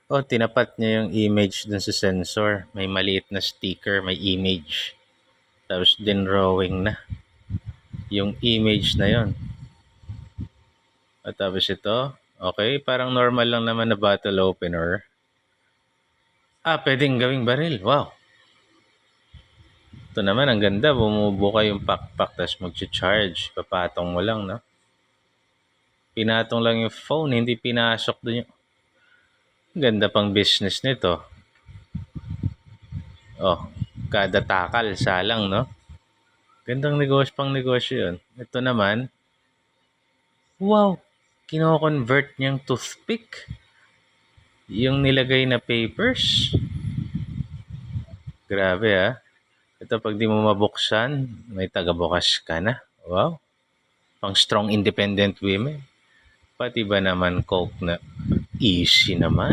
Oh, tinapat niya yung image dun sa sensor. May maliit na sticker, may image. Tapos dinrawing na yung image na yon. At tapos ito, okay, parang normal lang naman na bottle opener. Pwedeng gawing baril. Wow. Ito naman, ang ganda. Bumubuka yung pakpak, tapos mag-charge. Papatong mo lang, no? Pinatong lang yung phone, hindi pinasok dun yung... Ganda pang business nito. Oh, kada takal, salang, no? Gandang negosyo, pang negosyo yun. Ito naman, wow! Kino-convert niyang toothpick. Yung nilagay na papers. Grabe, ah. Ito, pag di mo mabuksan, may tagabukas ka na. Wow. Pang strong independent women. Pati ba naman Coke na easy naman.